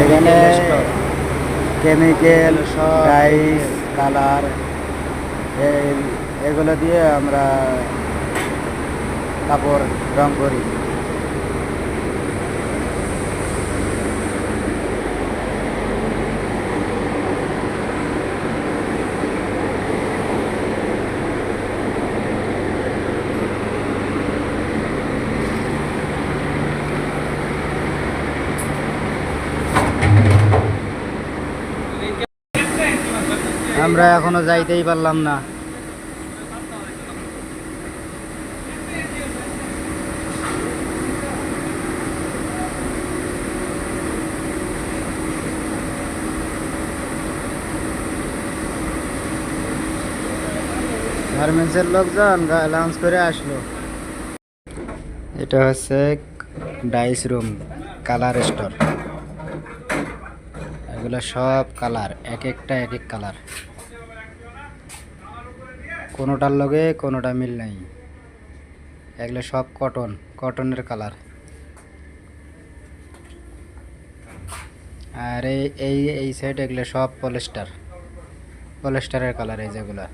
এখানে stock chemical, সব dice, colour এগুলো দিয়ে আমরা কাপড় রং করি। আমরা এখনো যাইতেই পারলাম না। গার্মেন্টসের লোকজন লাঞ্চ করে আসলো। এটা হচ্ছে ডাইস রুম, কালার স্টোর। এগুলো সব কালার, এক একটা এক এক কালার, কোনোটার লগে কোনোটা মিল নাই। এগুলো সব কটনের কালার। আর এই এই এই সাইড এগুলো সব পলিস্টারের কালার, এই যেগুলা।